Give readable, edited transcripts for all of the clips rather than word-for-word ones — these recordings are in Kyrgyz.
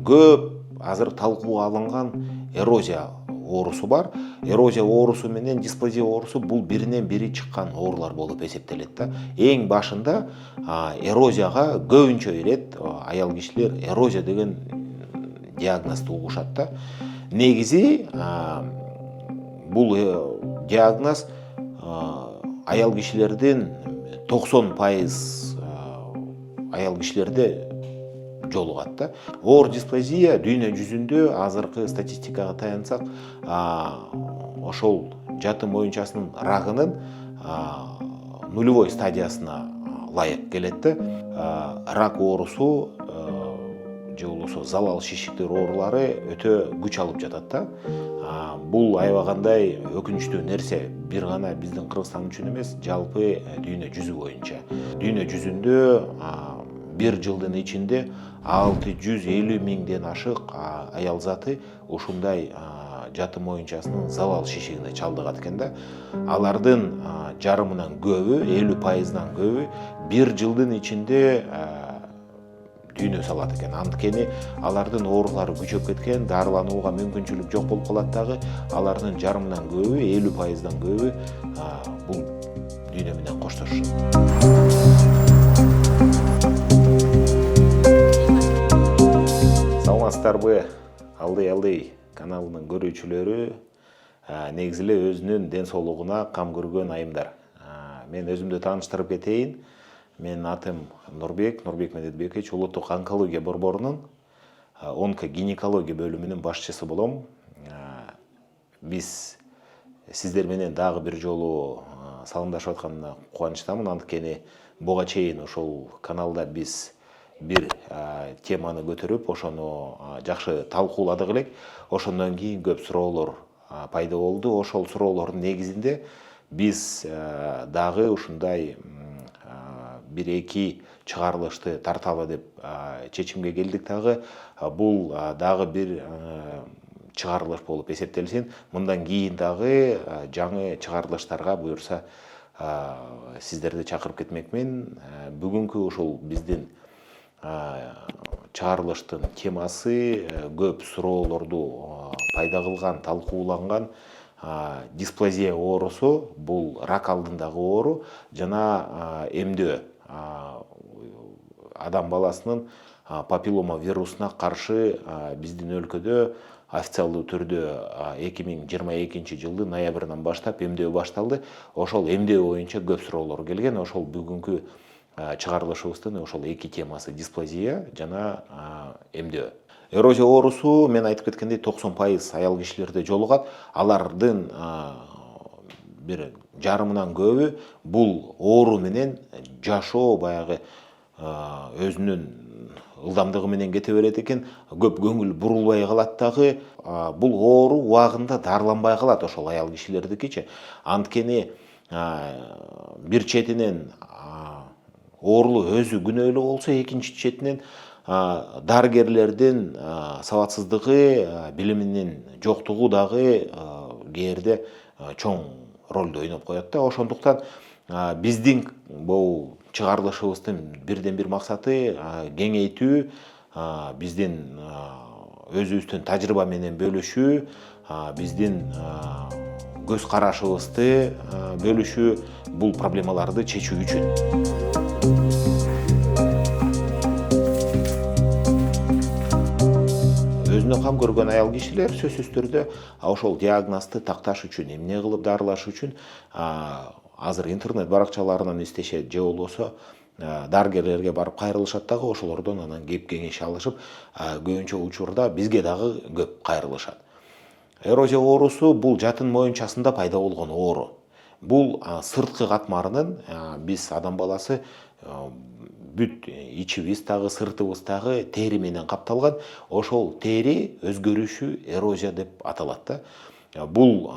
көп азыр талкууга алынган эрозия оорусу бар. Эрозия оорусу менен дисплазия оорусу бул биринен бири чыккан оорулар болуп эсептелет да. Эң башында эрозияга көбүнчө ирет аял кишилер эрозия деген диагнозду угушат да. Негизи бул диагноз аял кишилердин 90% аял кишилерде жолугат да. Оор дисплазия дүйнө жүзүндө азыркы статистикага таянсак, ошол жатын моюнчасынын рагынын нулевой стадиясына ылайык келет да. Рак оорусу же болбосо залал шишиктер оорулары өтө күч алып жатат да. Бул аябагандай өкүнүчтүү нерсе бир гана биздин Кыргызстан үчүн эмес, жалпы дүйнө жүзү боюнча. Дүйнө жүзүндө бир жылдын ичинде 650 миңден ашык аял заты ушундай жатын моюнчасынын залал шишигине чалдыгат экен да. Алардын жарымынан көбү, 50%-дан көбү бир жылдын ичинде дүйнө салат экен. Анткени алардын оорулары күчөп кеткен, дарыланууга мүмкүнчүлүк жок болуп калат дагы. Алардын жарымынан көбү, 50%-дан көбү бул дүйнө менен коштошушат. Саламатсыздарбы, Алды каналынын көрүүчүлөрү, негизи эле өзүнүн ден соолугуна кам көргөн айымдар. Мен өзүмдү тааныштырып кетейин. Менин атым Нурбек Медетбекович, улуттук онкология борборунун онкогинекология бөлүмүнүн башчысы болом. Биз сиздер менен дагы бир жолу саламдашып атканына кубанычтамын, анткени буга чейин ошол каналда биз бир теманы көтөрүп, ошону жакшы талкууладык элек. Ошондон кийин көп суроолор пайда болду. Ошол суроолордун негизинде биз дагы ушундай бир-эки чыгарылышты тарталы деп чечимге келдик дагы. Бул дагы бир чыгарылыш болуп эсептелсин. Мындан кийин дагы жаңы чыгарылыштарга буюрса сиздерди чакырып кетмекмин. Бүгүнкү ушул биздин чыгарылыштын темасы көп суроолорду пайда кылган, талкууланган дисплазия оорусу. Бул рак алдындагы оору жана эмдөө. Адам баласынын папиллома вирусуна каршы биздин өлкөдө официалдуу түрдө 2022 жылдын ноябрынан баштап эмдөө башталды. Ошол эмдөө боюнча көп суроолор келген. Ошол бүгүнкү чыгарылышыбыздын ошол эки темасы: дисплазия жана эмдөө. Эрозия оорусу, мен айтып кеткендей, 90% аял кишилерде жолугат. Алардын бир жарымынан көбү бул оору менен жашоо баягы өзүнүн ылдамдыгы менен кете берет экен. Көп көңүл бурулбай калат дагы. Бул оору убагында дарыланбай калат ошол аял кишилердикичи. Анткени бир четинен оорулу өзү күнөөлүү болсо, экинчи четинен дарыгерлердин сабатсыздыгы, билиминин жоктугу дагы кээде чоң ролду ойноп коет да. Ошондуктан биздин бул чыгарылышыбыздын бирден бир максаты кеңейтүү, биздин өзүбүздүн тажрыйба менен бөлүшүү, биздин көз карашыбызды бөлүшүү, бул проблемаларды чечүү үчүн. Өзүнө кам көргөн аял кишилер сөзсүз түрдө ошол диагнозду такташ үчүн, эмне кылып дарылаш үчүн азыр интернет баракчаларынан издешет, же болбосо дарыгерлерге барып кайрылышат дагы. Ошолордон анан кеп кеңеш алышып, көбүнчө учурда бизге дагы көп кайрылышат. Эрозия оорусу бул жатын моюнчасында пайда болгон оору. Бул сырткы катмарынын, биз адам баласы бүт ичибиз дагы, сыртыбыз дагы тери менен капталган. Ошол тери өзгөрүшү эрозия деп аталат да. Бул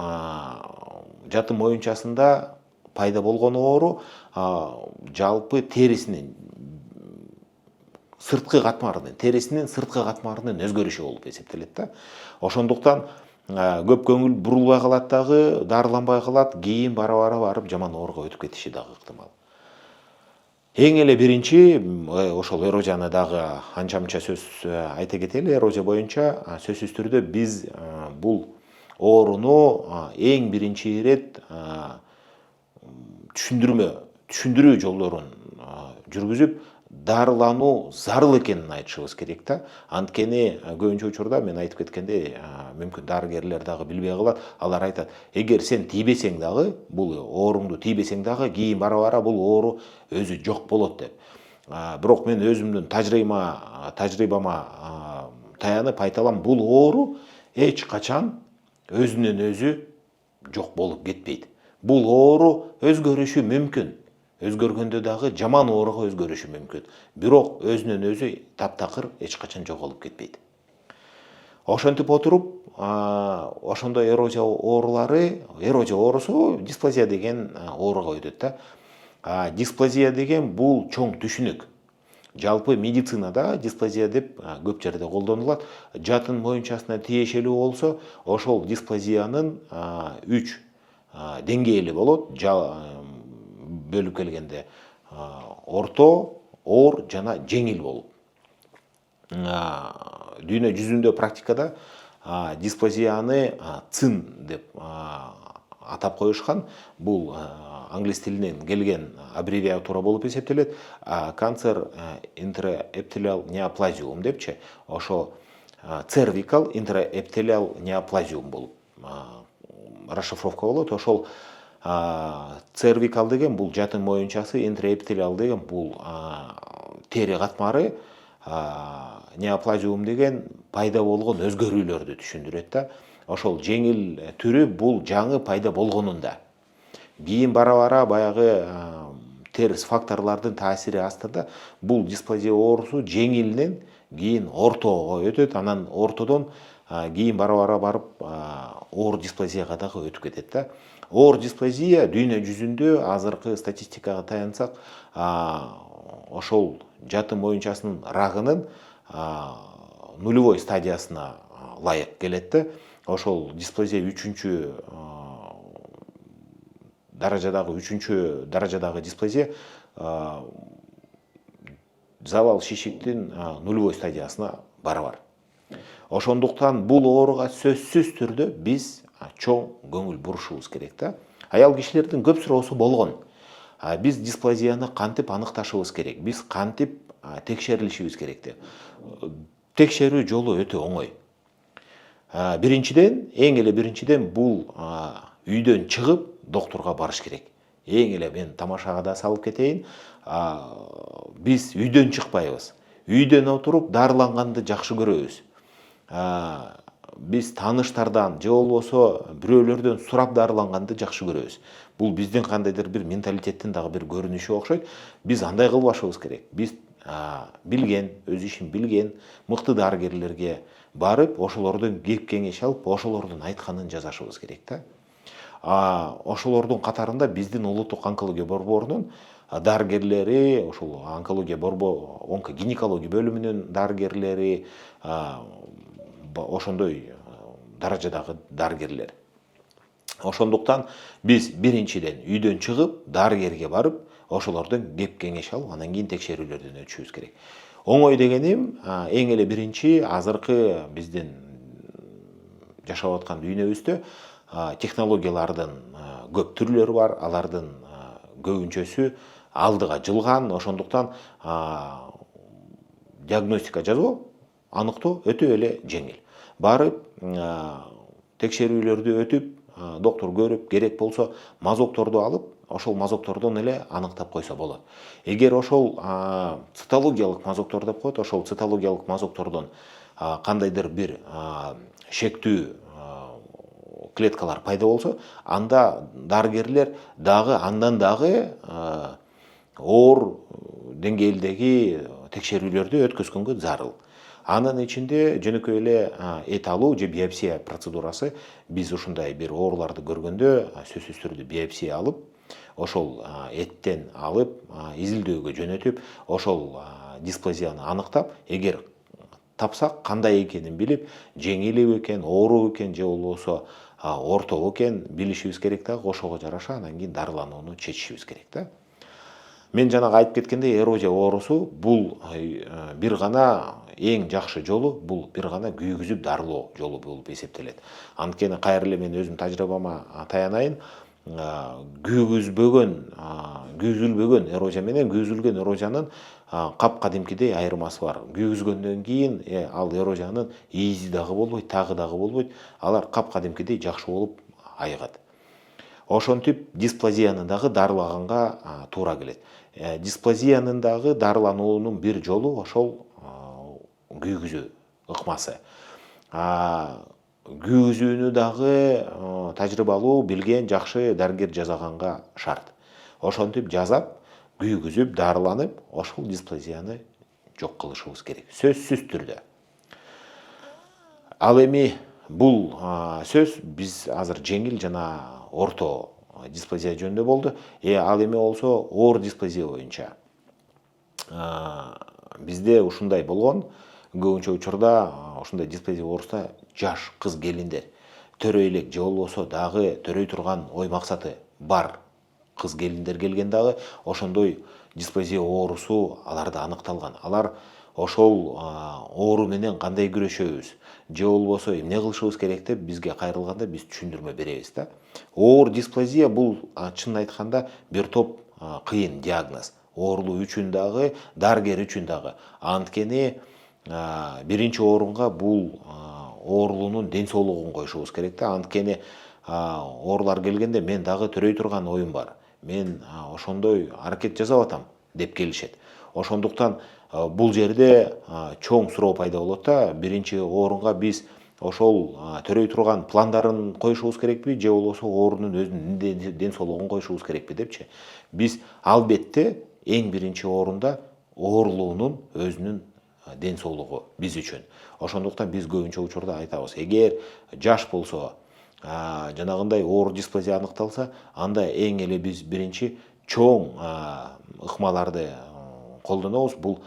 жатын моюнчасында пайда болгон оору жалпы терисинин сырткы катмарынын өзгөрүшү болуп эсептелет да. Ошондуктан көп көңүл бурулбай калат дагы, дарыланбай калат, кийин бара барып жаман ооруга өтүп кетиши дагы ыктымал. Эң эле биринчи ошол эрозияны дагы анча мынча сөз айта кетели. Эрозия боюнча сөзсүз түрдө биз бул ооруну эң биринчи ирет түшүндүрүү жолдорун жүргүзүп дарылануу зарыл экенин айтышыбыз керек да. Анткени көбүнчө учурда мен айтып кеткендей, мүмкүн дарыгерлер дагы билбей калат. Алар айтат, эгер сен тийбесең дагы, бул ооруңду тийбесең дагы, кийин бара бара бул оору өзү жок болот деп. Бирок мен өзүмдүн тажрыйбама таянып айта алам, бул оору эч качан өзүнөн өзү жок болуп кетпейт. Бул оору өзгөрүшү мүмкүн. Өзгөргөндө дагы жаман ооруга өзгөрүшү мүмкүн. Бирок өзүнөн өзү таптакыр эч качан жоголуп кетпейт. Ошентип отуруп, ошондой эрозия оорусу дисплазия деген ооруга өтөт да. Дисплазия деген бул чоң түшүнүк. Жалпы медицинада дисплазия деп көп жерде колдонулат. Жатын моюнчасына тиешелүү болсо, ошол дисплазиянын 3 деңгээли болот. Бөлүп келгенде орто, оор жана жеңил болуп. Дүйнө жүзүндө практикада дисплазияны цин деп атап коюшкан. Бул англис тилинен келген аббревиатура болуп эсептелет. Cancer intraepithelial neoplasium депчи. Ошо cervical intraepithelial neoplasium болуп расшифровка болот. Ошол cervical деген бул жатын моюнчасы, intraepithelial деген бул тери катмары, неоплазиум деген пайда болгон өзгөрүүлөрдү түшүндүрөт да. Ошол жеңил түрү бул жаңы пайда болгонунда. Кийин бара бара баягы терс факторлордун таасири астында бул дисплазия оорусу жеңилинен кийин ортого өтөт, анан ортодон кийин бара бара барып оор дисплазияга дагы өтүп кетет да. Оор дисплазия дүйнө жүзүндө азыркы статистикага таянсак, ошол жатын моюнчасынын рагынын нулевой стадиясына ылайык келет да. Ошол дисплазия үчүнчү даражадагы дисплазия залал шишиктин нулевой стадиясына барабар. Ошондуктан бул ооруга сөзсүз түрдө биз чоң көңүл бурушубуз керек да. Аял кишилердин көп суроосу болгон. Биз дисплазияны кантип аныкташыбыз керек? Биз кантип текшерилишибиз керек деп. Текшерүү жолу өтө оңой. Эң эле биринчиден бул үйдөн чыгып доктурга барыш керек. Эң эле мен тамашага да салып кетейин. Биз үйдөн чыкпайбыз. Үйдөн отуруп дарыланганды жакшы көрөбүз. Биз тааныштардан же болбосо бирөөлөрдөн сурап дарыланганды жакшы көрөбүз. Бул биздин кандайдыр бир менталитеттин дагы бир көрүнүшү окшойт. Биз андай кылбашыбыз керек. Биз билген, өз ишин билген мыкты дарыгерлерге барып, ошолордон кеп кеңеш алып, ошолордун айтканын жасашыбыз керек да. Ошолордун катарында биздин улуттук онкология борборунун дарыгерлери, ошол онкология онкогинекология бөлүмүнүн дарыгерлери, ошондой даражадагы дарыгерлер. Ошондуктан биз биринчиден үйдөн чыгып, дарыгерге барып, ошолордон кеп кеңеш алып, анан кийин текшерүүлөрдөн өтүшүбүз керек. Оңой дегеним, эң эле биринчи азыркы биздин жашап аткан дүйнөбүздө технологиялардын көп түрлөрү бар, алардын көбүнчөсү алдыга жылган. Ошондуктан диагностика жасоо, аныктоо өтө эле жеңил. Барып, текшерүүлөрдү өтүп, доктор көрүп, керек болсо мазокторду алып, ошол мазоктордон эле аныктап койсо болот. Эгер ошол цитологиялык мазоктор деп коет, ошол цитологиялык мазоктордон кандайдыр бир шектүү клеткалар пайда болсо, анда дарыгерлер андан дагы оор деңгээлдеги текшерүүлөрдү өткөзгөнгө зарыл. Анын ичинде жөнөкөй эле эт алуу же биопсия процедурасы. Биз ушундай бир ооруларды көргөндө сөзсүз түрдө биопсия алып, ошол эттен алып, изилдөөгө жөнөтүп, ошол дисплазияны аныктап, эгер тапсак кандай экенин билип, жеңил экен, оорук экен же болбосо орто экен билишибиз керек да, ошого жараша анан кийин дарыланууну чечишибиз керек да. Мен жанагы айтып кеткендей, эрозия оорусу бул бир гана эң жакшы жолу, бул бир гана күйгүзүп дарылоо жолу болуп эсептелет. Анткени кайра эле мен өзүм тажрыйбама таянайын, күйгүзүлбөгөн эрозия менен күйгүзүлгөн эрозиянын кап кадимкидей айырмасы бар. Күйгүзгөндөн кийин ал эрозиянын изи дагы болбойт, тагы дагы болбойт. Алар кап кадимкидей жакшы болуп айыгат. Ошентип дисплазияны дагы дарылаганга туура келет. Дисплазиянын дагы дарылануунун бир жолу ошол күйгүзүү ыкмасы. Күйгүзүүнү дагы тажрыйбалуу, билген, жакшы дарыгер жасаганга шарт. Ошентип жасап, күйгүзүп, дарыланып, ошол дисплазияны жок кылышыбыз керек. Сөзсүз түрдө. Ал эми бул сөз биз азыр жеңил жана орто дисплазия жөнүндө болду. Ал эми болсо оор дисплазия боюнча. Бизде ушундай болгон, көбүнчө учурда ушундай дисплазия оорусуна жаш кыз келиндер, төрөй элек же болбосо дагы төрөй турган ой максаты бар кыз келиндер келген дагы ошондой дисплазия оорусу аларда аныкталган. Алар ошол оору менен кандай күрөшөбүз, же болбосо эмне кылышыбыз керек деп бизге кайрылганда биз түшүндүрмө беребиз да. Оор дисплазия бул чынын айтканда бир топ кыйын диагноз. Оорулуу үчүн дагы, дарыгер үчүн дагы. Анткени биринчи орунга бул оорулуунун ден соолугун коюшубуз керек да. Анткени оорулар келгенде мен дагы төрөй турган оюм бар. Мен ошондой аракет жасап атам деп келишет. Ошондуктан бул жерде чоң суроо пайда болот да. Биринчи орунга биз ошол төрөй турган пландарын коюшубуз керекпи, же болбосо оорунун өзүнүн ден соолугун коюшубуз керекпи депчи. Биз албетте эң биринчи орунда оорулуунун өзүнүн ден соолугу биз үчүн. Ошондуктан биз көбүнчө учурда айтабыз, эгер жаш болсо, жанагындай оор дисплазия аныкталса, анда эң эле биз биринчи чоң ыкмаларды колдонобуз. Бул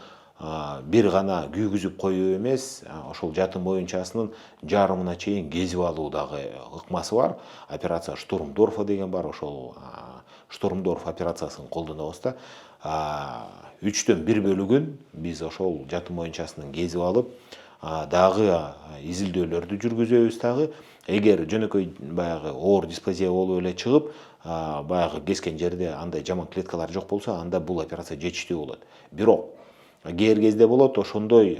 бир гана күйгүзүп коюу эмес, ошол жатын моюнчасынын жарымына чейин кезип алуу дагы ыкмасы бар. Операция Штурмдорфа деген бар, ошол Штурмдорф операциясын колдонобуз да. 3төн 1 бөлүгүн биз ошол жатын моюнчасынын кезип алып, дагы изилдөөлөрдү жүргүзөбүз дагы. Эгер жөнөкөй баягы оор дисплазия болуп эле чыгып, баягы кескен жерде андай жаман клеткалар жок болсо, анда бул операция жетиштүү болот. Бирок кээ кезде болот, ошондой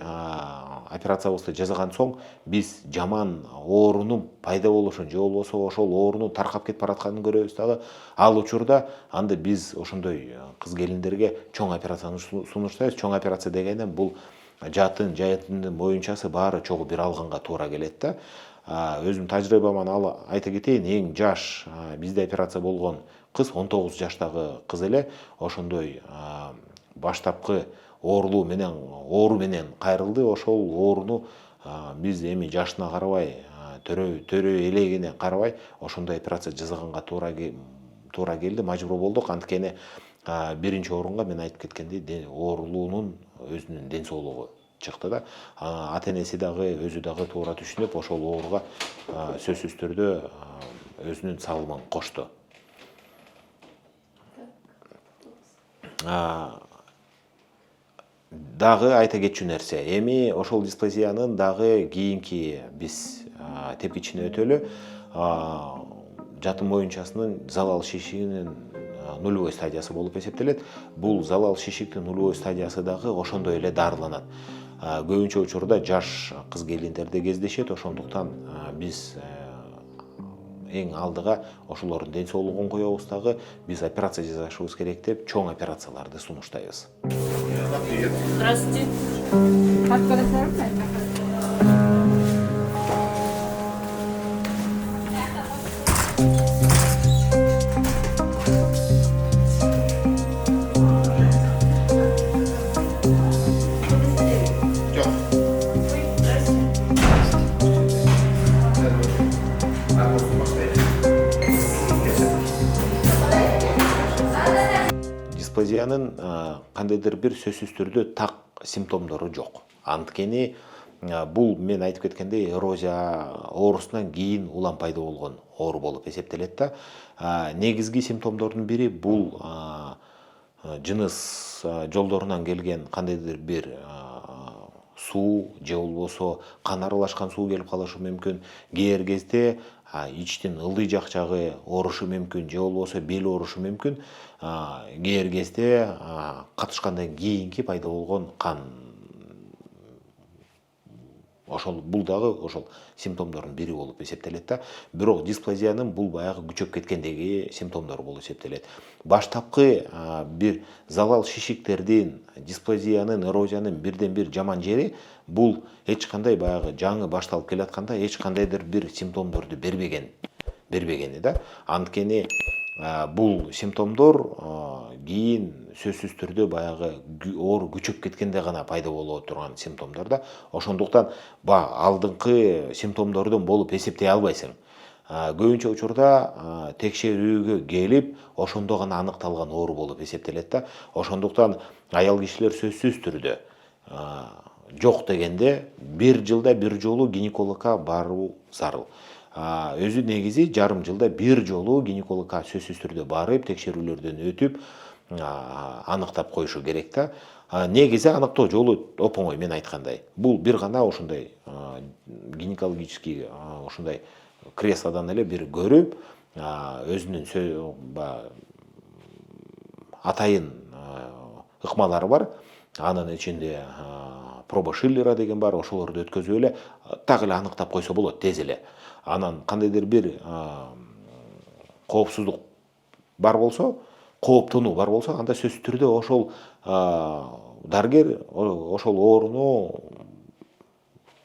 операциябызды жасаган соң биз жаман оорунун пайда болушун же болбосо ошол оорунун таркап кетип баратканын көрөбүз дагы. Ал учурда анда биз ошондой кыз келиндерге чоң операцияны сунуштайбыз. Чоң операция дегенде бул жаятындын моюнчасы баары чогуу бир алганга туура келет да. Өзүм тажрыйбаман айта кетейин, эң жаш бизде операция болгон кыз 19 жаштагы кыз эле. Ошондой баштапкы оору менен кайрылды. Ошол ооруну биз эми жашына карабай, төрөй элегине карабай ошондой операция жасаганга туура келди, мажбур болдук. Анткени биринчи орунга мен айтып кеткендей оорулуунун өзүнүн ден соолугу чыкты да. Ата-энеси дагы, өзү дагы туура түшүнүп, ошол ооруга сөзсүз түрдө өзүнүн салымын кошту. Дагы айта кетчү нерсе, эми ошол дисплазиянын дагы кийинки биз тепкичине өтөлү. Жатын моюнчасынын залал шишигинин нулевой стадиясы болуп эсептелет. Бул залал шишиктин нулевой стадиясы дагы ошондой эле дарыланат. Көбүнчө учурда жаш кыз келиндерде кездешет. Ошондуктан биз эң алдыга ошолордун ден соолугун коебуз дагы, биз операция жасашыбыз керек деп чоң операцияларды сунуштайбыз. Здравствуйте. Дисплазиянын кандайдыр бир сөзсүз түрдө так симптомдору жок. Анткени бул мен айтып кеткендей эрозия оорусунан кийин улам пайда болгон оору болуп эсептелет да. Негизги симптомдордун бири бул жыныс жолдорунан келген кандайдыр бир суу же болбосо кан аралашкан суу келип калышы мүмкүн. Кээ кезде ичтин ылдый жакчагы оорушу мүмкүн же болбосо бел оорушу мүмкүн. Кээ кезде катышкандан кийинки пайда болгон кан, ошол бул дагы ошол симптомдордун бири болуп эсептелет да. Бирок дисплазиянын бул баягы күчөп кеткендеги симптомдор болуп эсептелет. Баштапкы бир залал шишиктердин, дисплазиянын, эрозиянын бирден бир жаман жери бул эч кандай баягы жаңы башталып келатканда эч кандайдыр бир симптомдорду бербегени да. Анткени бул симптомдор кийин сөзсүз түрдө баягы оору күчөп кеткенде гана пайда боло турган симптомдор да. Ошондуктан алдыңкы симптомдордон болуп эсептей албайсың. Көбүнчө учурда текшерүүгө келип, ошондо гана аныкталган оору болуп эсептелет да. Ошондуктан аял кишилер сөзсүз түрдө жок дегенде бир жылда бир жолу гинекологко баруу зарыл. Өзү негизи жарым жылда бир жолу гинекологко сөзсүз түрдө барып, текшерүүлөрдөн өтүп, аныктап коюшу керек да. Негизи аныктоо жолу оп-оңой мен айткандай. Бул бир гана ушундай гинекологический ушундай креслодан эле бир көрүп, өзүнүн атайын ыкмалары бар. Анын ичинде проба Шиллера деген бар, ошолорду өткөзүп эле так эле аныктап койсо болот тез эле. Анан кандайдыр бир коопсуздук бар болсо, кооптонуу бар болсо, анда сөзсүз түрдө ошол дарыгер ошол ооруну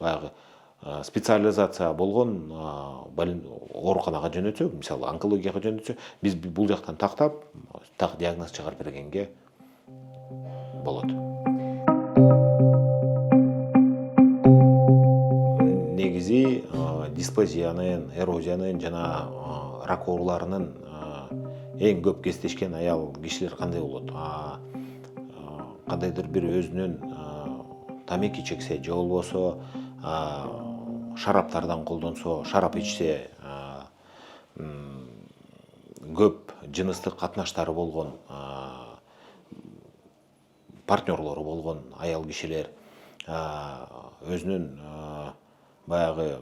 баягы специализация болгон ооруканага жөнөтсө, мисалы онкологияга жөнөтсө, биз бул жактан тактап, так диагноз чыгарып бергенге болот. Негизи дисплазиянын, эрозиянын жана рак ооруларынын эң көп кездешкен аял кишилер кандай болот? Кандайдыр бир өзүнүн тамеки чексе же болбосо шараптардан колдонсо, шарап ичсе, көп жыныстык катнаштары болгон, партнерлору болгон аял кишилер, өзүнүн баягы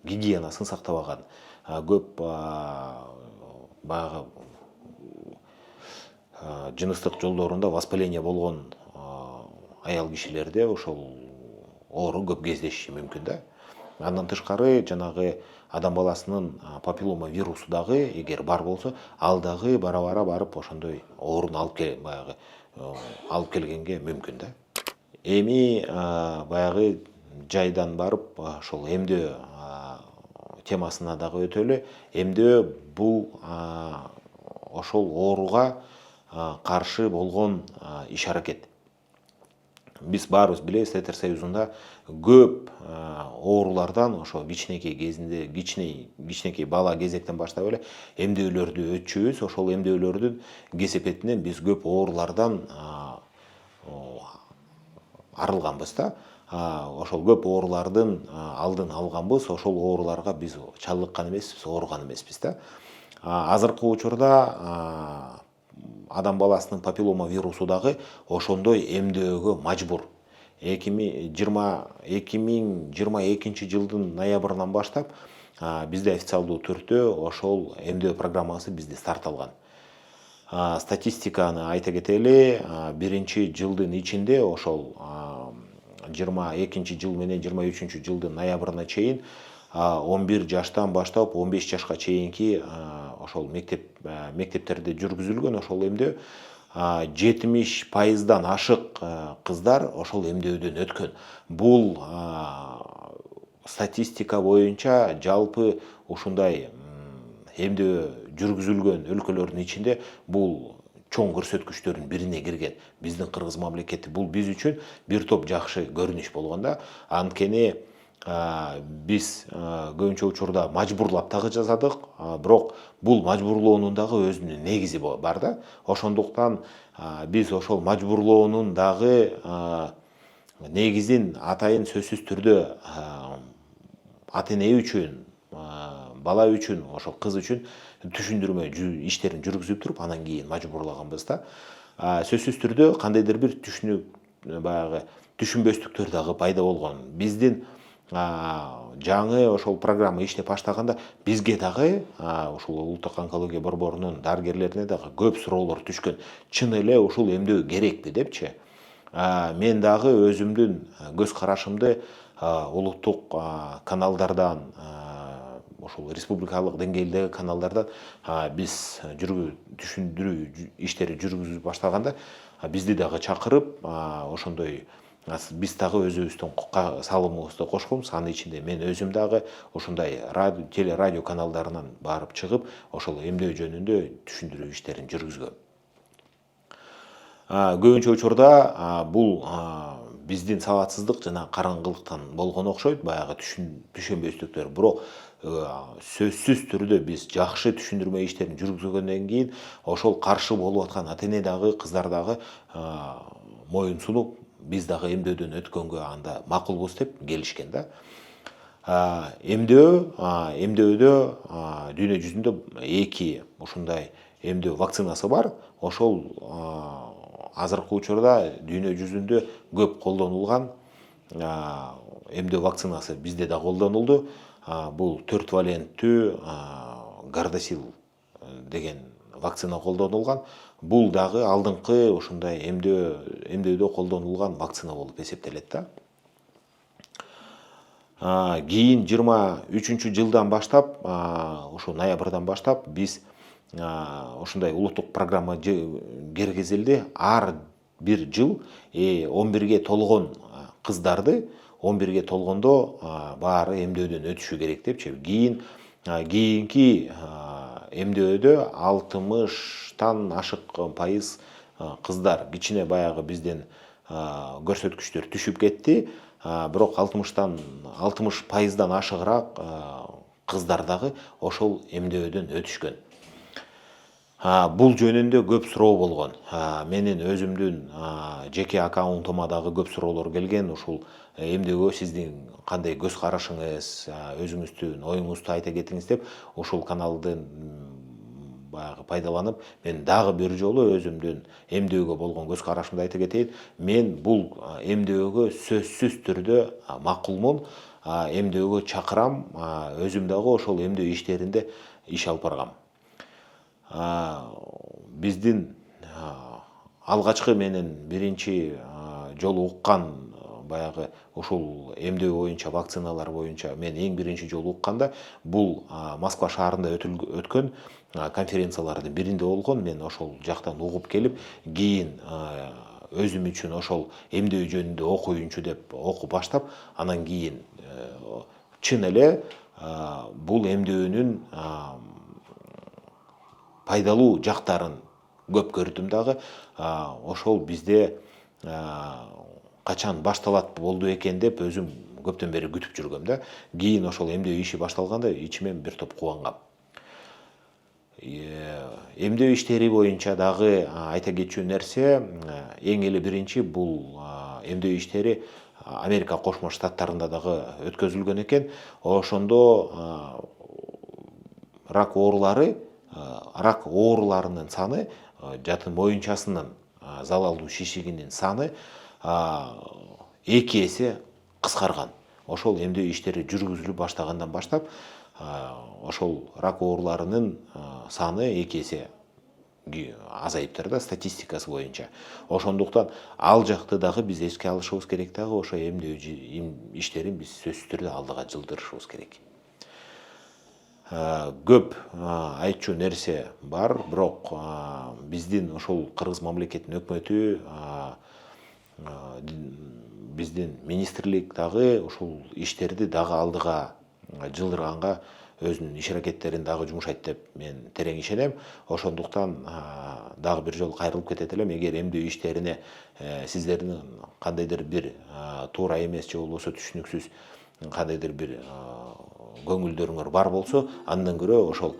гигиенасын сактабаган, көп баягы жыныстык жолдорунда воспаление болгон аял кишилерде ошол оору көп кездешиши мүмкүн да. Андан тышкары жанагы адам баласынын папиллома вирусу дагы эгер бар болсо, ал дагы бара-бара барып ошондой ооруну алып келгенге мүмкүн да. Эми баягы жайдан барып ошол эмдөө темасына дагы өтөлү. Эмдөө бул ошол ооруга каршы болгон иш-аракет. Биз баарыбыз билебиз, Советтер Союзунда көп оорулардан ошо кичинекей бала кезектен баштап эле эмдөөлөрдү өтчүбүз. Ошол эмдөөлөрдүн кесепетинен биз көп оорулардан арылганбыз да. Ошол көп оорулардын алдын алганбыз, ошол ооруларга биз чалдыккан эмеспиз, ооруган эмеспиз да. Азыркы учурда адам баласынын папиллома вирусу дагы ошондой эмдөөгө мажбур. 2022 жылдын ноябрынан баштап бизде официалдуу түрдө ошол эмдөө программасы бизде старт алган. Статистиканы айта кетели, биринчи жылдын ичинде ошол 22 жыл менен 23 жылдын ноябрына чейин 11 жаштан баштап 15 жашка чейинки ошол мектептерде жүргүзүлгөн ошол эмдөө 70%дан ашык кыздар ошол эмдөөдөн өткөн. Бул статистика боюнча жалпы ушундай эмдөө жүргүзүлгөн өлкөлөрдүн ичинде бул чоң көрсөткүчтөрдүн бирине кирген. Биздин Кыргыз мамлекети бул биз үчүн бир топ жакшы көрүнүш болгон да. Анткени биз көбүнчө учурда мажбурлап дагы жасадык, бирок бул мажбурлоонун дагы өзүнүн негизи бар да. Ошондуктан биз ошол мажбурлоонун дагы негизин атайын сөзсүз түрдө ата эне үчүн, бала үчүн ошол кыз үчүн түшүндүрмө иштерин жүргүзүп туруп анан кийин мажбурлаганбыз да. Сөзсүз түрдө кандайдыр бир баягы түшүнбөстүктөр дагы пайда болгон. Биздин жаңы ошол программа иштеп баштаганда бизге дагы ушул улуттук онкология борборунун дарыгерлерине дагы көп суроолор түшкөн. Чын эле ушул эмдөө керекпи депчи. Мен дагы өзүмдүн көз карашымды улуттук каналдардан, ошол республикалык деңгээлдеги каналдардан биз түшүндүрүү иштери жүргүзүп баштаганда бизди дагы чакырып, ошондой биз дагы өзүбүздүн салымыбызды кошконбуз. Анын ичинде мен өзүм дагы ушундай телерадио каналдарынан барып чыгып, ошол эмдөө жөнүндө түшүндүрүү иштерин жүргүзгөм. Көбүнчө учурда бул биздин сабатсыздык жана караңгылыктан болгон окшойт, баягы түшүнбөстүктөр. Бирок сөзсүз түрдө биз жакшы түшүндүрмө иштерин жүргүзгөндөн кийин ошол каршы болуп аткан ата-эне дагы, кыздар дагы моюн сунуп, биз дагы эмдөөдөн өткөнгө анда макулбуз деп келишкен да. Эмдөөдө дүйнө жүзүндө 2 ушундай эмдөө вакцинасы бар. Ошол азыркы учурда дүйнө жүзүндө көп колдонулган эмдөө вакцинасы бизде да колдонулду. Бул 4 валенттүү Gardasil деген вакцина колдонулган. Бул дагы алдыңкы ушундай эмдөөдө колдонулган вакцина болуп эсептелет да. Кийин 23-жылдан баштап, ушу ноябрдан баштап биз ушундай улуттук программа киргизилди. Ар бир жыл 11ге толгон кыздарды 11ге толгондо баары эмдөөдөн өтүшү керек депчи. Кийинки эмдөөдө 60тан ашык пайыз кыздар, кичине баягы бизден көрсөткүчтөр түшүп кетти. Бирок 60% ашыгыраак кыздар дагы ошол эмдөөдөн өтүшкөн. Бул жөнүндө көп суроо болгон. Менин өзүмдүн жеке аккаунтума дагы көп суроолор келген. Ушул эмдөөгө сиздин кандай көз карашыңыз, өзүңүздүн оюңузду айта кетиңиз деп, ушул каналдын баягы пайдаланып, мен дагы бир жолу өзүмдүн эмдөөгө болгон көз карашымды айта кетейин. Мен бул эмдөөгө сөзсүз түрдө макулмун. Эмдөөгө чакырам. Өзүм дагы ошол эмдөө иштеринде иш алып баргам. Биздин алгачкы менин биринчи жолу уккан баягы ушул эмдөө боюнча, вакциналар боюнча мен эң биринчи жолу укканда бул Москва шаарында өткөн конференциялардын биринде болгон. Мен ошол жактан угуп келип, кийин өзүм үчүн ошол эмдөө жөнүндө окуйунчу деп окуп баштап, анан кийин чын эле бул эмдөөнүн пайдалуу жактарын көп көрдүм дагы. Ошол бизде качан башталат болду экен деп өзүм көптөн бери күтүп жүргөм да. Кийин ошол эмдөө иши башталганда ичимен бир топ кубангам. Эмдөө иштери боюнча дагы айта кетчү нерсе, эң эле биринчи бул эмдөө иштери Америка Кошмо Штаттарында дагы өткөзүлгөн экен. Ошондо рак ооруларынын саны, жатын моюнчасынын залалдуу шишигинин саны 2 эсе кыскарган. Ошол эмдөө иштери жүргүзүлүп баштагандан баштап, ошол рак ооруларынын саны 2 эсе азайыптыр да, статистикасы боюнча. Ошондуктан ал жакты дагы биз эске алышыбыз керек дагы, ошо эмдөө иштерин биз сөзсүз түрдө алдыга жылдырышыбыз керек. Көп айтчу нерсе бар, бирок биздин ошол Кыргыз мамлекетинин өкмөтү, биздин министрлик дагы ушул иштерди дагы алдыга жылдырганга өзүнүн иш аракеттерин дагы жумшайт деп мен терең ишенем. Ошондуктан дагы бир жолу кайрылып кетет элем. Эгер эмдөө иштерине сиздердин кандайдыр бир туура эмес же болбосо түшүнүксүз кандайдыр бир көңүлдөрүңөр бар болсо, андан көрө ошол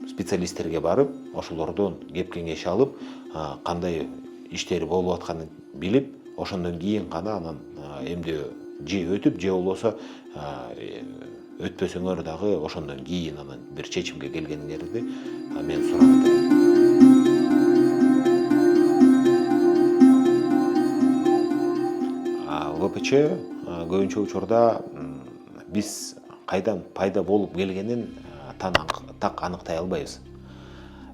специалисттерге барып, ошолордон кеп кеңеш алып, кандай иштери болуп атканын билип, ошондон кийин гана анан эмдөө же өтүп, же болбосо өтпөсөңөр дагы ошондон кийин анан бир чечимге келгениңерди мен сурап атайын. ВПЧ көбүнчө учурда биз кайдан пайда болуп келгенин так аныктай албайбыз.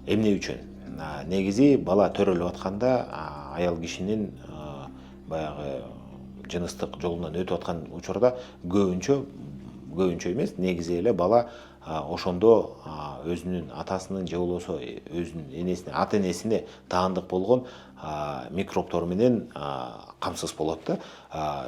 Эмне үчүн? Негизи бала төрөлүп атканда аял кишинин баягы жыныстык жолунан өтүп аткан учурда көбүнчө эмес, негизи эле бала ошондо өзүнүн атасынын же болбосо өзүнүн энесине, ата энесине таандык болгон микробтор менен камсыз болот да.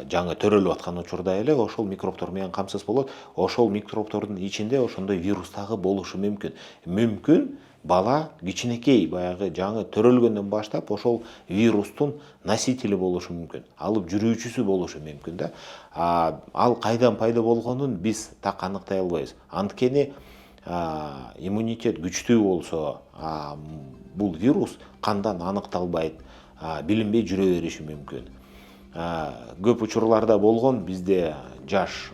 Жаңы төрөлүп аткан учурда эле ошол микробтор менен камсыз болот. Ошол микробтордун ичинде ошондой вирус дагы болушу мүмкүн. Мүмкүн бала кичинекей баягы жаңы төрөлгөндөн баштап ошол вирустун носители болушу мүмкүн. Алып жүрүүчүсү болушу мүмкүн да. Ал кайдан пайда болгонун биз так аныктай албайбыз. Анткени иммунитет күчтүү болсо, бул вирус кандан аныкталбайт, билинбей жүрө бериши мүмкүн. Көп учурларда болгон бизде жаш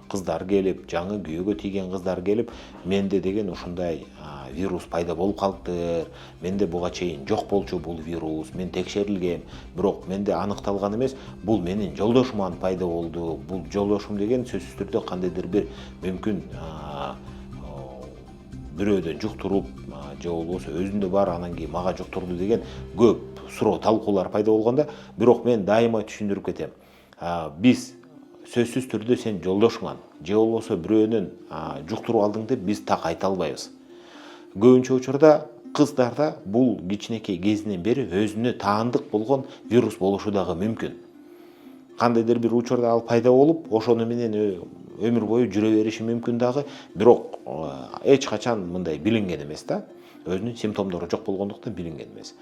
кыздар келип, жаңы күйөөгө тийген кыздар келип, менде деген ушундай вирус пайда болуп калыптыр. Менде буга чейин жок болчу бул вирус. Мен текшерилгем, бирок менде аныкталган эмес. Бул менин жолдошуман пайда болду. Бул жолдошум деген сөзсүз түрдө кандайдыр бир мүмкүн бирөөдөн жуктуруп, же болбосо өзүндө бар, анан кийин мага жуктурду деген көп суроо талкуулар пайда болгондо, бирок мен дайыма түшүндүрүп кетем. Биз сөзсүз түрдө сен жолдошуңан же болбосо бирөөнүн жуктуруп алдың деп биз так айта албайбыз. Көбүнчө учурда кыздарда бул кичинекей кезинен бери өзүнө таандык болгон вирус болушу дагы мүмкүн. Кандайдыр бир учурда ал пайда болуп, ошону менен өмүр бою жүрө бериши мүмкүн дагы, бирок эч качан мындай билинген эмес да. Өзүнүн симптомдору жок болгондуктан билинген эмес.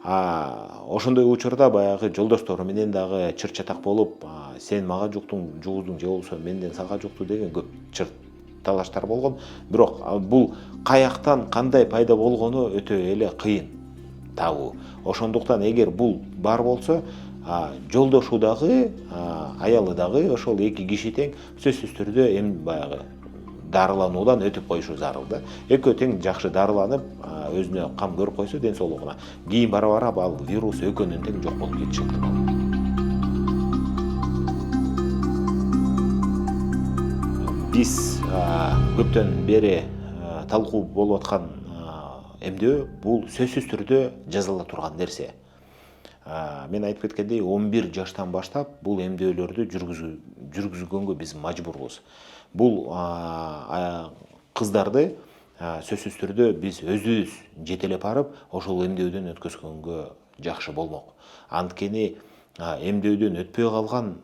Ошондой учурда баягы жолдоштору менен дагы чыр чатак болуп, сен мага жугуздуң же болбосо менден сага жукту деген көп чыр талаштар болгон. Бирок бул каяктан кандай пайда болгону өтө эле кыйын табуу. Ошондуктан эгер бул бар болсо, жолдошу дагы, аялы дагы ошол эки киши тең сөзсүз түрдө баягы дарылануудан өтүп коюшу зарыл да. Экөө тең жакшы дарыланып, өзүнө кам көрүп койсо ден соолугуна, кийин бара ал вирус экөөнүн тең жок болуп кетиши ыктымал. Биз көптөн бери талкуу болуп аткан эмдөө бул сөзсүз түрдө жазыла турган нерсе. Мен айтып кеткендей, 11 жаштан баштап бул эмдөөлөрдү жүргүзгөнгө биз мажбурбуз. Бул кыздарды сөзсүз түрдө биз өзүбүз жетелеп барып, ошол эмдөөдөн өткөзгөнгө жакшы болмок. Анткени эмдөөдөн өтпөй калган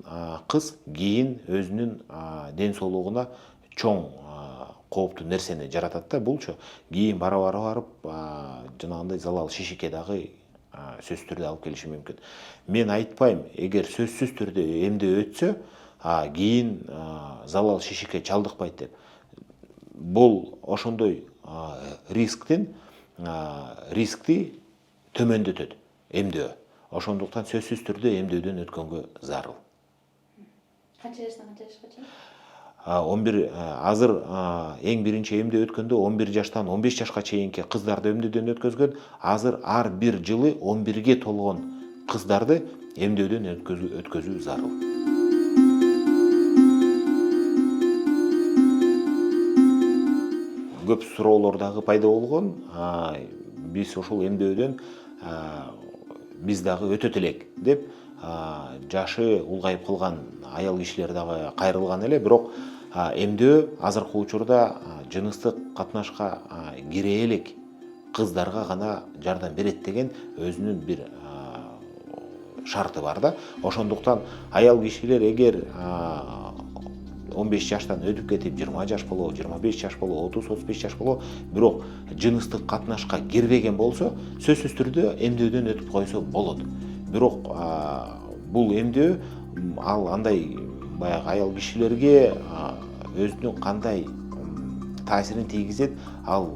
кыз кийин өзүнүн ден соолугуна чоң кооптуу нерсени жаратат да. Булчу кийин бара барып жанагындай залал шишикке дагы сөзсүз түрдө алып келиши мүмкүн. Мен айтпайм, эгер сөзсүз түрдө эмдөө өтсө, кийин залал шишикке чалдыкпайт деп. Бул ошондой рискти төмөндөтөт эмдөө. Ошондуктан сөзсүз түрдө эмдөөдөн өткөнгө зарыл. Канча жаштан канча жашка чейин? 11 азыр эң биринчи эмдөө өткөндө 11 жаштан 15 жашка чейинки кыздарды эмдөөдөн өткөзгөн. Азыр ар бир жылы 11ге толгон кыздарды эмдөөдөн өткөзүү зарыл. Көп суроолор дагы пайда болгон. Биз ошол эмдөөдөн биз дагы өтөт элек деп жашы улгайып калган аял кишилер дагы кайрылган эле, бирок эмдөө азыркы учурда жыныстык катнашка кире элек кыздарга гана жардам берет деген өзүнүн бир шарты бар да. Ошондуктан аял кишилер эгер 15 жаштан өтүп кетип 20 жаш болобу, 25 жаш болобу, 30-35 жаш болобу, бирок жыныстык катнашка кирбеген болсо, сөзсүз түрдө эмдөөдөн өтүп койсо болот. Бирок бул эмдөө ал андай баягы аял кишилерге өзүнүн кандай таасирин тийгизет, ал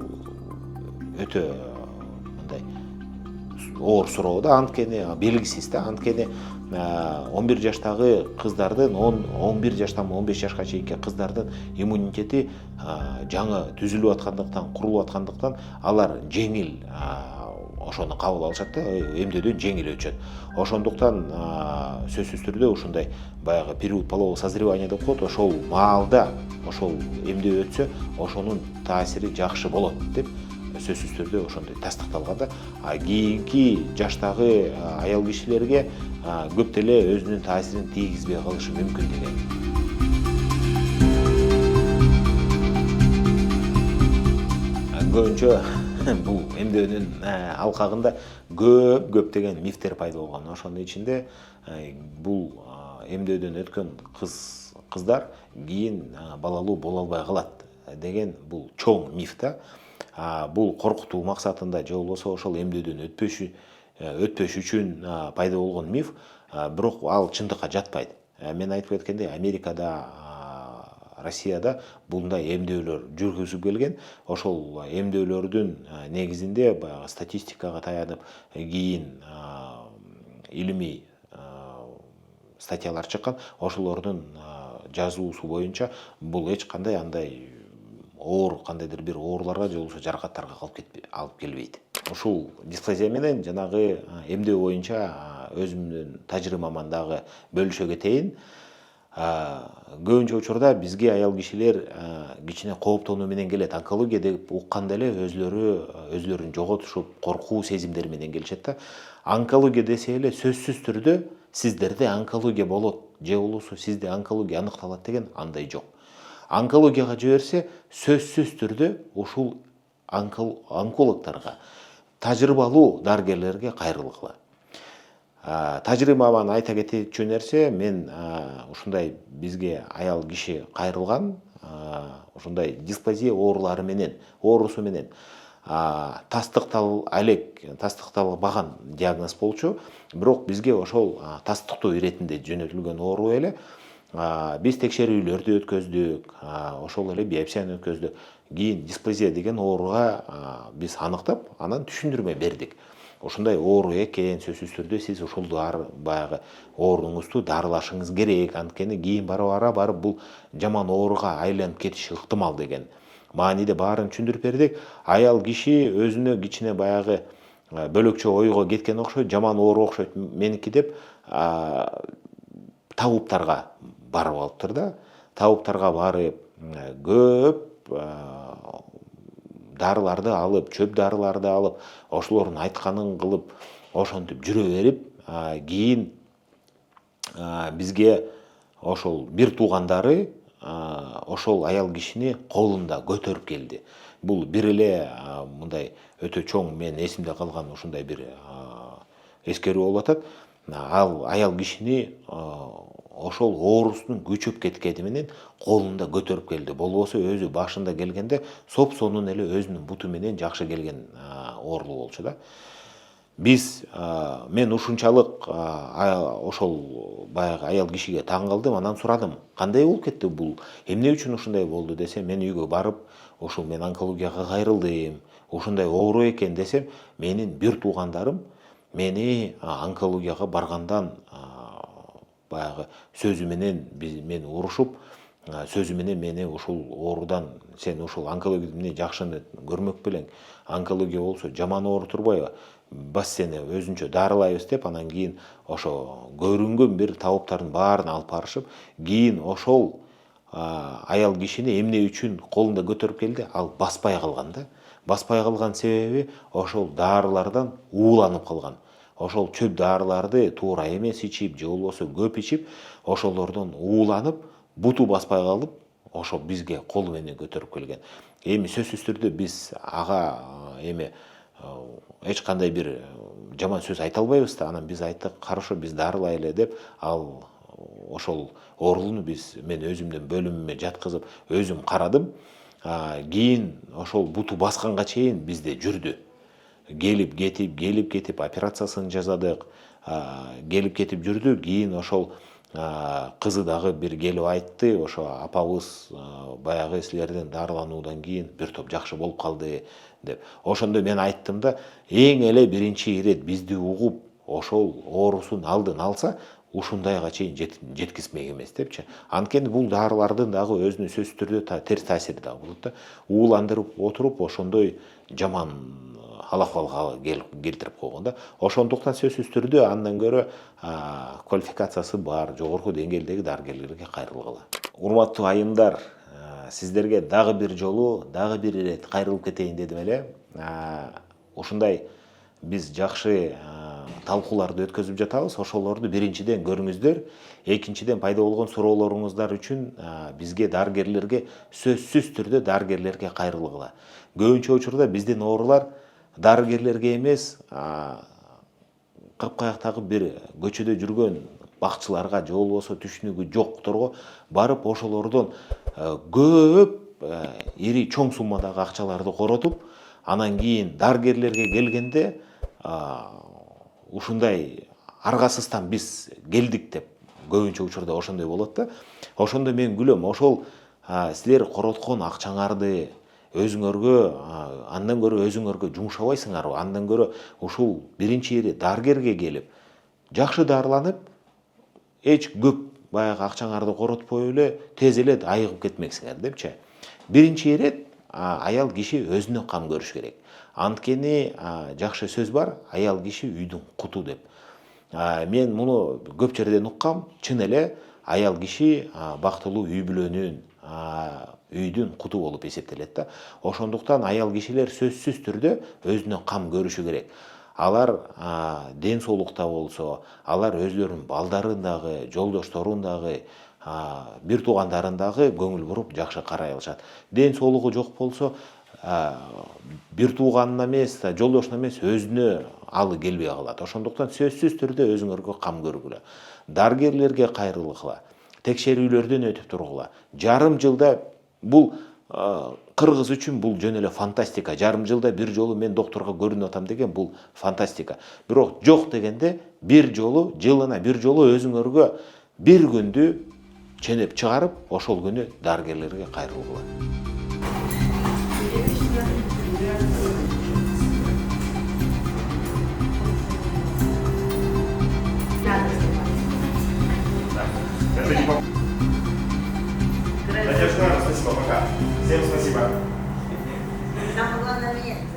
өтө мындай оор суроо да анткени белгисиз да анткени 11 жаштагы кыздардын 11 жаштан 15 жашка чейинки кыздардын иммунитети жаңы түзүлүп аткандыктан курулуп аткандыктан алар жеңил ошону кабыл алышат да эмдөөдөн жеңил өтүшөт. Ошондуктан сөзсүз түрдө ушундай баягы период полового созревания деп коет, ошол маалда ошол эмдөө өтсө ошонун таасири жакшы болот деп сөзсүз түрдө ошондой тастыкталган да. Кийинки жаштагы аял кишилерге көп деле өзүнүн таасирин тийгизбей калышы мүмкүн деген. Көбүнчө бул эмдөөнүн алкагында көптөгөн мифтер пайда болгон. Ошонун ичинде бул эмдөөдөн өткөн кыздар кийин балалуу боло албай калат деген бул чоң миф да. Бул коркутуу максатында же болбосо ошол эмдөөдөн өтпөш үчүн пайда болгон миф, бирок ал чындыкка жатпайт. Мен айтып кеткендей, Америкада, Россияда булундай эмдөөлөр жүргүзүп келген. Ошол эмдөөлөрдүн негизинде баягы статистикага таянып кийин илимий статьялар чыккан. Ошолордун жазуусу боюнча бул эч кандай андай оор кандайдыр бир ооруларга же болбосо жаракаттарга алып келбейт. Ушул дисплазия менен жанагы эмдөө боюнча өзүмдүн тажрыйбаман дагы бөлүшө кетейин. Көбүнчө учурда бизге аял кишилер кичине кооптонуу менен келет. Онкология деп укканда эле өзлөрүн жоготушуп, коркуу сезимдери менен келишет да. Онкология десе эле сөзсүз түрдө сиздерде онкология болот же болбосо сизде онкология аныкталат деген андай жок. Онкологияга жиберсе сөзсүз түрдө ушул онкологторго, тажрыйбалуу дарыгерлерге кайрылгыла. Тажрыйбаман айта кетчү нерсе, мен ушундай бизге аял киши кайрылган, ушундай дисплазия оорусу менен тастыкталбаган диагноз болчу, бирок бизге ошол тастыктоо иретинде жөнөтүлгөн оору эле. Биз текшерүүлөрдү өткөздүк, ошол эле биопсияны өткөздүк. Кийин дисплазия деген ооруга биз аныктап, анан түшүндүрмө бердик. Ушундай оору экен, сөзсүз түрдө сиз ушул баягы ооруңузду дарылашыңыз керек, анткени кийин барып бул жаман ооруга айланып кетиши ыктымал деген мааниде баарын түшүндүрүп бердик. Аял киши өзүнө кичине баягы бөлөкчө ойго кеткен окшойт, жаман оору окшойт меники деп табыптарга барып алыптыр да. Табыптарга барып көп дарыларды алып, чөп дарыларды алып, ошолордун айтканын кылып, ошентип жүрө берип, кийин бизге ошол бир туугандары ошол аял кишини колунда көтөрүп келди. Бул бир эле мындай өтө чоң, мен эсимде калган ушундай бир эскерүү болуп атат. Ал аял кишини ошол оорусунун күчөп кеткени менен колунда көтөрүп келди. Болбосо өзү башында келгенде соп-сонун эле өзүнүн буту менен жакшы келген оорулуу болчу да. Мен ушунчалык ошол баягы аял кишиге таң калдым, анан сурадым, кандай болуп кетти бул, эмне үчүн ушундай болду десем, мен үйгө барып, ушул мен онкологияга кайрылдым, ушундай оору экен десем, менин бир туугандарым мени онкологияга баргандан баягы сөзү менен мени урушуп, сөзү менен мени ушул оорудан, сен ушул онкология эмне жакшыны көрмөк белең, онкология болсо жаман оору турбайбы, бас сени өзүнчө дарылайбыз деп, анан кийин ошо көрүнгөн бир табыптардын баарын алып барышып, кийин ошол аял кишини эмне үчүн колунда көтөрүп келди, ал баспай калган да. Баспай калган себеби ошол дарылардан ууланып калган. Ошол чөп дарыларды туура эмес ичип, же болбосо көп ичип, ошолордон ууланып, буту баспай калып, ошо бизге колу менен көтөрүп келген. Эми сөзсүз түрдө биз ага эч кандай бир жаман сөз айта албайбыз да. Анан биз айттык, хорошо, биз дарылайлы деп, ал ошол оорууну мен өзүмдүн бөлүмүмө жаткызып, өзүм карадым. Кийин ошол буту басканга чейин бизде жүрдү. Келип кетип операциясын жасадык, келип кетип жүрдү. Кийин ошол кызы дагы бир келип айтты, ошо апабыз баягы силердин дарылануудан кийин бир топ жакшы болуп калды деп. Ошондо мен айттым да, эң эле биринчи ирет бизди угуп, ошол оорусунун алдын алса, ушундайга чейин жеткизмек эмес депчи. Анткени бул дарылардын дагы өзүнүн сөзсүз түрдө терс таасири дагы болот да. Ууландырып отуруп ошондой жаман алакалга келтирип койгон да. Ошондуктан сөзсүз түрдө андан көрө квалификациясы бар, жогорку деңгээлдеги дарыгерлерге кайрылгыла. Урматтуу айымдар, сиздерге дагы бир жолу, дагы бир ирет кайрылып кетейин дедим эле. Ушундай биз жакшы талкууларды өткөзүп жатабыз. Ошолорду биринчиден көрүңүздөр, экинчиден пайда болгон суроолоруңуздар үчүн бизге дарыгерлерге сөзсүз түрдө дарыгерлерге кайрылгыла. Көбүнчө учурда биздин оорулар дарыгерлерге эмес, капкаяктагы бир көчөдө жүргөн бакчыларга же болбосо түшүнүгү жокторго барып ошолордон көп ири чоң суммадагы акчаларды коротуп, анан кийин дарыгерлерге келгенде ушундай аргасыздан биз келдик деп көбүнчө учурда ошондой болот да. Ошондо мен күлөм, ошол силер короткон акчаңарды өзүңөргө, андан көрө өзүңөргө жумшабайсыңарбы? Андан көрө ушул биринчи ирет дарыгерге келип, жакшы дарыланып, эч көп баягы акчаңарды коротпой эле тез эле айыгып кетмексиңер депчи. Биринчи ирет аял киши өзүнө кам көрүш керек. Анткени жакшы сөз бар, аял киши үйдүн куту деп. Мен муну көп жерден уккам, чын эле аял киши бактылуу үй бүлөнүн, үйдүн куту болуп эсептелет да. Ошондуктан аял кишилер сөзсүз түрдө өзүнө кам көрүшү керек. Алар ден соолукта болсо, алар өзлөрүнүн балдарын дагы, жолдошторун дагы, бир туугандарын дагы көңүл буруп жакшы карай алышат. Ден соолугу жок болсо, бир тууганына эмес, жолдошуна эмес, өзүнө алы келбей калат. Ошондуктан сөзсүз түрдө өзүңөргө кам көргүлө. Дарыгерлерге кайрылгыла, текшерүүлөрдөн өтүп тургула. Жарым жылда бул кыргыз үчүн бул жөн эле фантастика. Жарым жылда бир жолу мен докторго көрүнүп атам деген бул фантастика. Бирок жок дегенде бир жолу, жылына бир жолу өзүңөргө бир күндү ченеп чыгарып, ошол күнү дарыгерлерге кайрылгыла. Надежда, спасибо, пока. Всем спасибо. Самое главное, мне.